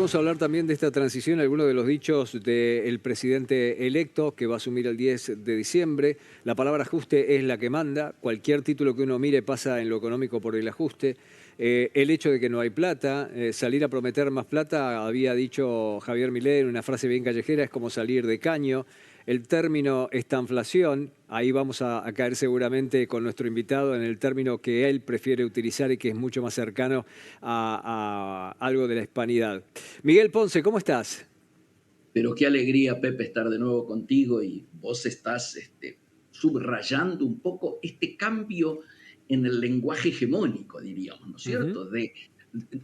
vamos a hablar también de esta transición, algunos de los dichos del presidente electo que va a asumir el 10 de diciembre. La palabra ajuste es la que manda. Cualquier título que uno mire pasa en lo económico por el ajuste. El hecho de que no hay plata, salir a prometer más plata, había dicho Javier Milei en una frase bien callejera, es como salir de caño. El término estanflación, ahí vamos a caer seguramente con nuestro invitado en el término que él prefiere utilizar y que es mucho más cercano a algo de la hispanidad. Miguel Ponce, ¿cómo estás? Pero qué alegría, Pepe, estar de nuevo contigo y vos estás subrayando un poco este cambio en el lenguaje hegemónico, diríamos, ¿no es Ujú. cierto?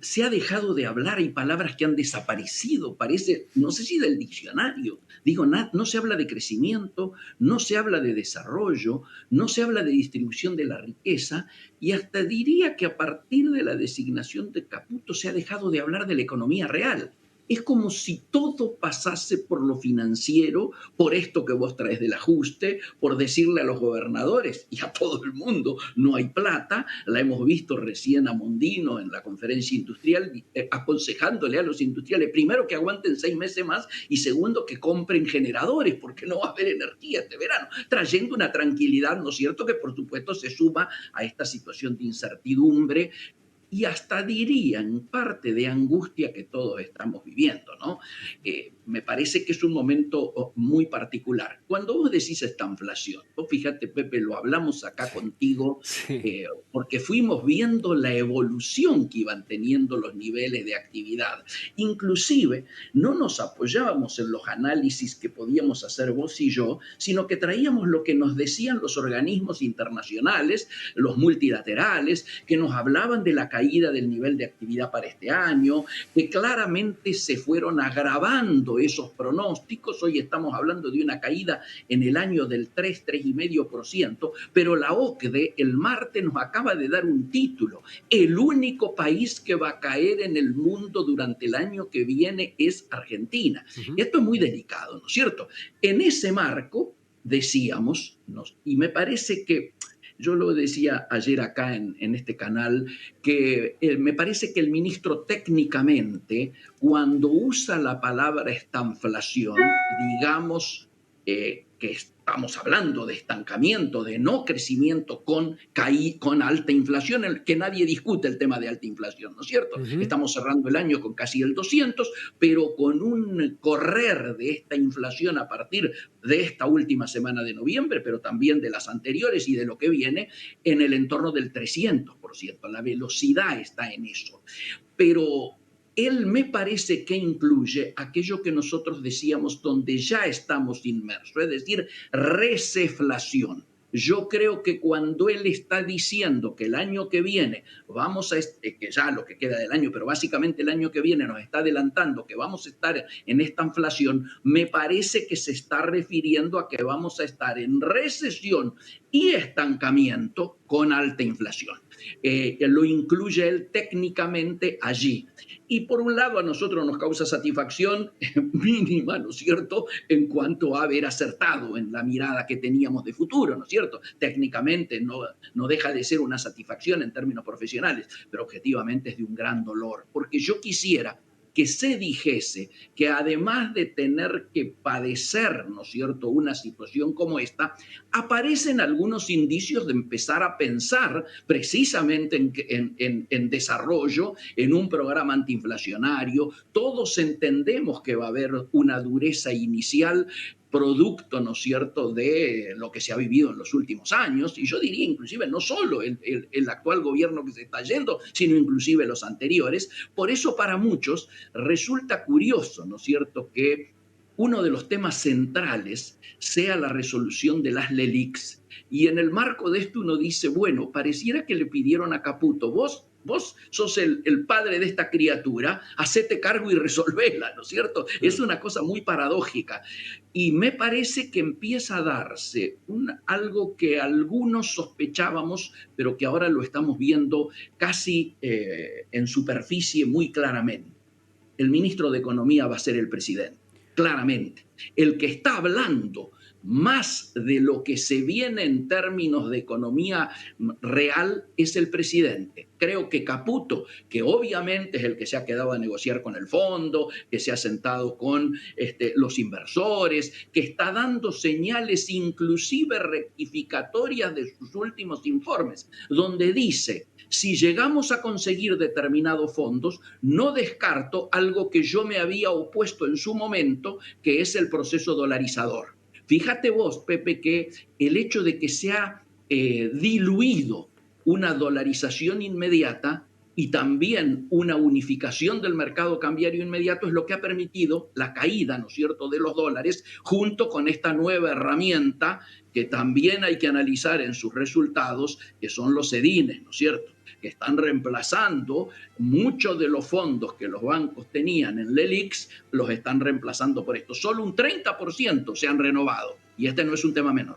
Se ha dejado de hablar, hay palabras que han desaparecido, parece, no sé si del diccionario, digo, no se habla de crecimiento, no se habla de desarrollo, no se habla de distribución de la riqueza, y hasta diría que a partir de la designación de Caputo se ha dejado de hablar de la economía real. Es como si todo pasase por lo financiero, por esto que vos traes del ajuste, por decirle a los gobernadores y a todo el mundo, no hay plata. La hemos visto recién a Mondino en la conferencia industrial, aconsejándole a los industriales, primero que aguanten 6 meses más y segundo que compren generadores, porque no va a haber energía este verano, trayendo una tranquilidad, ¿no es cierto?, que por supuesto se suma a esta situación de incertidumbre y hasta diría en parte de angustia que todos estamos viviendo, ¿no? Me parece que es un momento muy particular. Cuando vos decís esta inflación, vos fíjate, Pepe, lo hablamos acá contigo, Sí. porque fuimos viendo la evolución que iban teniendo los niveles de actividad. Inclusive, no nos apoyábamos en los análisis que podíamos hacer vos y yo, sino que traíamos lo que nos decían los organismos internacionales, los multilaterales, que nos hablaban de la caída del nivel de actividad para este año, que claramente se fueron agravando esos pronósticos. Hoy estamos hablando de una caída en el año del 3,5%, pero la OCDE el martes nos acaba de dar un título. El único país que va a caer en el mundo durante el año que viene es Argentina. Ujú. Esto es muy delicado, ¿no es cierto? En ese marco, decíamos, y me parece que yo lo decía ayer acá en este canal, que me parece que el ministro técnicamente, cuando usa la palabra estanflación, digamos que estamos hablando de estancamiento, de no crecimiento con alta inflación, que nadie discute el tema de alta inflación, ¿no es cierto? Ujú. Estamos cerrando el año con casi el 200, pero con un correr de esta inflación a partir de esta última semana de noviembre, pero también de las anteriores y de lo que viene, en el entorno del 300%. La velocidad está en eso. Pero él me parece que incluye aquello que nosotros decíamos donde ya estamos inmersos, es decir, receflación. Yo creo que cuando él está diciendo que el año que viene vamos a, que ya lo que queda del año, pero básicamente el año que viene nos está adelantando que vamos a estar en esta inflación, me parece que se está refiriendo a que vamos a estar en recesión y estancamiento con alta inflación. Lo incluye él técnicamente allí. Y por un lado a nosotros nos causa satisfacción mínima, ¿no es cierto?, en cuanto a haber acertado en la mirada que teníamos de futuro, ¿no es cierto? Técnicamente no deja de ser una satisfacción en términos profesionales, pero objetivamente es de un gran dolor, porque yo quisiera que se dijese que además de tener que padecer, ¿no es cierto?, una situación como esta, aparecen algunos indicios de empezar a pensar precisamente en desarrollo, en un programa antiinflacionario. Todos entendemos que va a haber una dureza inicial producto, ¿no es cierto?, de lo que se ha vivido en los últimos años, y yo diría inclusive no solo el actual gobierno que se está yendo, sino inclusive los anteriores. Por eso para muchos resulta curioso, ¿no es cierto?, que uno de los temas centrales sea la resolución de las LELICs. Y en el marco de esto uno dice, bueno, pareciera que le pidieron a Caputo, vos sos el padre de esta criatura, hacete cargo y resolvela, ¿no es cierto? Es una cosa muy paradójica. Y me parece que empieza a darse algo que algunos sospechábamos, pero que ahora lo estamos viendo casi en superficie muy claramente. El ministro de Economía va a ser el presidente, claramente. El que está hablando más de lo que se viene en términos de economía real es el presidente. Creo que Caputo, que obviamente es el que se ha quedado a negociar con el fondo, que se ha sentado con los inversores, que está dando señales inclusive rectificatorias de sus últimos informes, donde dice, si llegamos a conseguir determinados fondos, no descarto algo que yo me había opuesto en su momento, que es el proceso dolarizador. Fíjate vos, Pepe, que el hecho de que se ha diluido una dolarización inmediata y también una unificación del mercado cambiario inmediato es lo que ha permitido la caída, ¿no es cierto?, de los dólares, junto con esta nueva herramienta que también hay que analizar en sus resultados, que son los CEDINES, ¿no es cierto?, que están reemplazando muchos de los fondos que los bancos tenían en LELIX, los están reemplazando por esto. Solo un 30% se han renovado, y este no es un tema menor.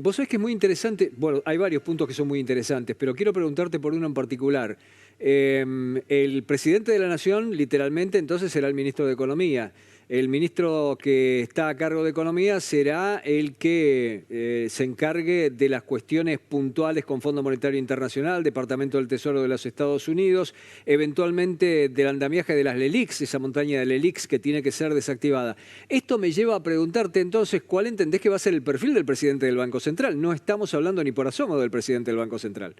Vos sabés que es muy interesante, bueno, hay varios puntos que son muy interesantes, pero quiero preguntarte por uno en particular. El presidente de la Nación, literalmente, entonces será el ministro de Economía. El ministro que está a cargo de Economía será el que se encargue de las cuestiones puntuales con Fondo Monetario Internacional, Departamento del Tesoro de los Estados Unidos, eventualmente del andamiaje de las LELIX, esa montaña de LELIX que tiene que ser desactivada. Esto me lleva a preguntarte entonces, ¿cuál entendés que va a ser el perfil del presidente del Banco Central? No estamos hablando ni por asomo del presidente del Banco Central.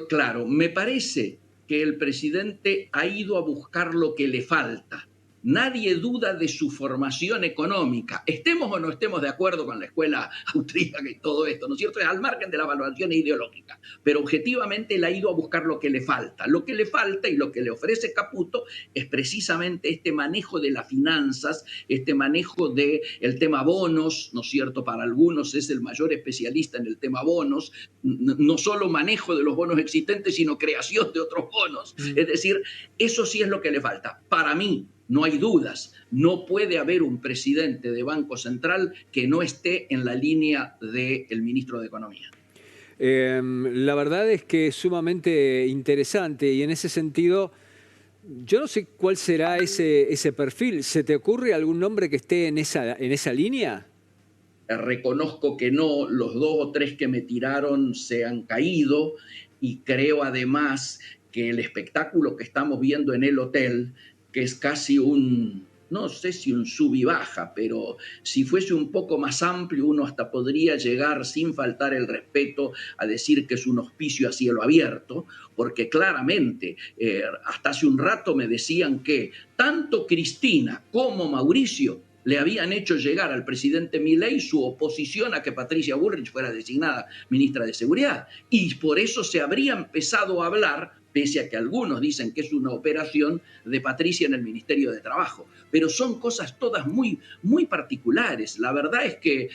Claro, me parece que el presidente ha ido a buscar lo que le falta. Nadie duda de su formación económica, estemos o no estemos de acuerdo con la escuela austríaca y todo esto, ¿no es cierto? Es al margen de la evaluación ideológica, pero objetivamente él ha ido a buscar lo que le falta. Lo que le falta y lo que le ofrece Caputo es precisamente este manejo de las finanzas, este manejo del tema bonos, ¿no es cierto? Para algunos es el mayor especialista en el tema bonos, no solo manejo de los bonos existentes, sino creación de otros bonos. Es decir, eso sí es lo que le falta. Para mí, no hay dudas, no puede haber un presidente de Banco Central que no esté en la línea del ministro de Economía. La verdad es que es sumamente interesante y en ese sentido, yo no sé cuál será ese perfil. ¿Se te ocurre algún nombre que esté en esa línea? Reconozco que no, los 2 o 3 que me tiraron se han caído y creo además que el espectáculo que estamos viendo en el hotel, que es casi no sé si un sub y baja, pero si fuese un poco más amplio, uno hasta podría llegar sin faltar el respeto a decir que es un hospicio a cielo abierto, porque claramente hasta hace un rato me decían que tanto Cristina como Mauricio le habían hecho llegar al presidente Milei su oposición a que Patricia Bullrich fuera designada ministra de Seguridad. Y por eso se habría empezado a hablar, pese a que algunos dicen que es una operación de Patricia en el Ministerio de Trabajo. Pero son cosas todas muy, muy particulares. La verdad es que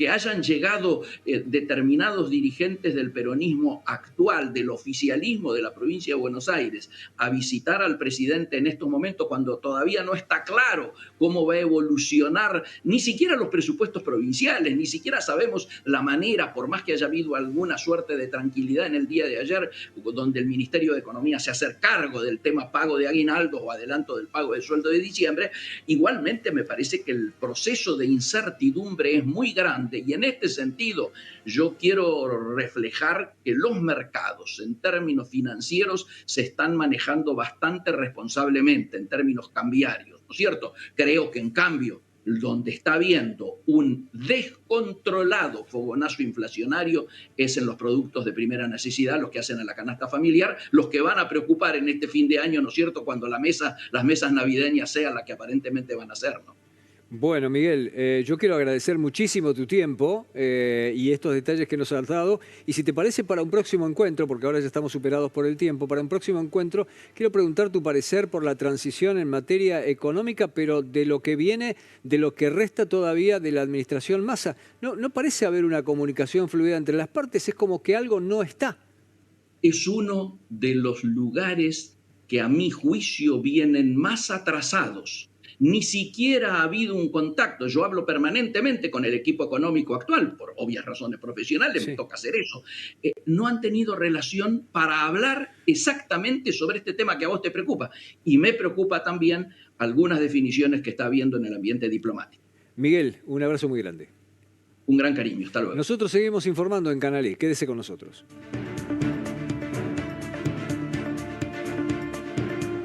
hayan llegado determinados dirigentes del peronismo actual, del oficialismo de la provincia de Buenos Aires, a visitar al presidente en estos momentos cuando todavía no está claro cómo va a evolucionar ni siquiera los presupuestos provinciales, ni siquiera sabemos la manera, por más que haya habido alguna suerte de tranquilidad en el día de ayer, donde el Ministerio de Economía se hace cargo del tema pago de aguinaldos o adelanto del pago del sueldo de diciembre, igualmente me parece que el proceso de incertidumbre es muy grande. Y en este sentido yo quiero reflejar que los mercados en términos financieros se están manejando bastante responsablemente en términos cambiarios, ¿no es cierto? Creo que en cambio donde está habiendo un descontrolado fogonazo inflacionario es en los productos de primera necesidad, los que hacen a la canasta familiar, los que van a preocupar en este fin de año, ¿no es cierto?, cuando las mesas navideñas sean las que aparentemente van a ser, ¿no? Bueno, Miguel, yo quiero agradecer muchísimo tu tiempo y estos detalles que nos has dado. Y si te parece, para un próximo encuentro, porque ahora ya estamos superados por el tiempo, para un próximo encuentro, quiero preguntar tu parecer por la transición en materia económica, pero de lo que viene, de lo que resta todavía de la administración Massa. No parece haber una comunicación fluida entre las partes, es como que algo no está. Es uno de los lugares que a mi juicio vienen más atrasados. Ni siquiera ha habido un contacto. Yo hablo permanentemente con el equipo económico actual, por obvias razones profesionales, me Sí. toca hacer eso. No han tenido relación para hablar exactamente sobre este tema que a vos te preocupa. Y me preocupa también algunas definiciones que está habiendo en el ambiente diplomático. Miguel, un abrazo muy grande. Un gran cariño. Hasta luego. Nosotros seguimos informando en Canal E. Quédese con nosotros.